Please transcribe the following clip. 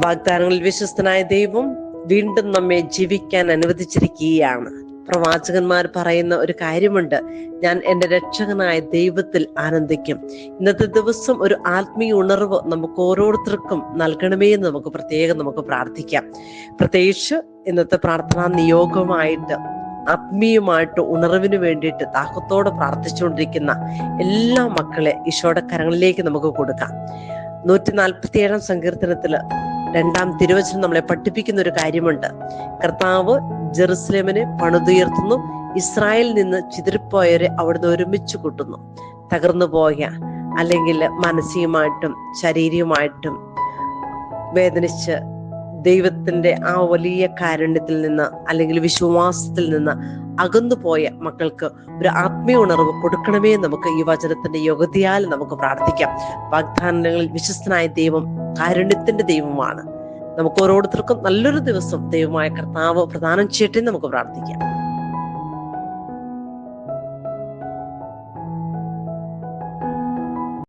വാഗ്ദാനങ്ങളിൽ വിശ്വസ്തനായ ദൈവം വീണ്ടും നമ്മെ ജീവിക്കാൻ അനുവദിച്ചിരിക്കുകയാണ്. പ്രവാചകന്മാർ പറയുന്ന ഒരു കാര്യമുണ്ട്, ഞാൻ എൻ്റെ രക്ഷകനായ ദൈവത്തിൽ ആനന്ദിക്കും. ഇന്നത്തെ ദിവസം ഒരു ആത്മീയ ഉണർവ് നമുക്ക് ഓരോരുത്തർക്കും നൽകണമേ എന്ന് നമുക്ക് പ്രാർത്ഥിക്കാം. പ്രത്യേകിച്ച് ഇന്നത്തെ പ്രാർത്ഥനാ നിയോഗമായിട്ട് ആത്മീയമായിട്ട് ഉണർവിന് വേണ്ടിയിട്ട് ദാഹത്തോടെ പ്രാർത്ഥിച്ചുകൊണ്ടിരിക്കുന്ന എല്ലാ മക്കളെ ഈശോയുടെ കരങ്ങളിലേക്ക് നമുക്ക് കൊടുക്കാം. 147 സങ്കീർത്തനത്തില് 2 തിരുവചനം നമ്മളെ പഠിപ്പിക്കുന്ന ഒരു കാര്യമുണ്ട്. കർത്താവ് ജെറുസലേമിനെ പണിതുയർത്തുന്നു, ഇസ്രായേലിൽ നിന്ന് ചിതറിപ്പോയവരെ അവിടുന്ന് ഒരുമിച്ച് കൂട്ടുന്നു. തകർന്നു പോയ അല്ലെങ്കിൽ മാനസികമായിട്ടും ശാരീരികമായിട്ടും വേദനിച്ച് ദൈവത്തിന്റെ ആ വലിയ കാരുണ്യത്തിൽ നിന്ന് അല്ലെങ്കിൽ വിശ്വാസത്തിൽ നിന്ന് അകന്നുപോയ മക്കൾക്ക് ഒരു ആത്മീയ ഉണർവ് കൊടുക്കണമേ നമുക്ക് ഈ വചനത്തിന്റെ യോഗ്യതയാൽ നമുക്ക് പ്രാർത്ഥിക്കാം. വാഗ്ദാനങ്ങളിൽ വിശ്വസ്തനായ ദൈവം കാരുണ്യത്തിന്റെ ദൈവമാണ്. നമുക്ക് ഓരോരുത്തർക്കും നല്ലൊരു ദിവസം ദൈവമായ കർത്താവ് പ്രദാനം ചെയ്യട്ടെ നമുക്ക് പ്രാർത്ഥിക്കാം.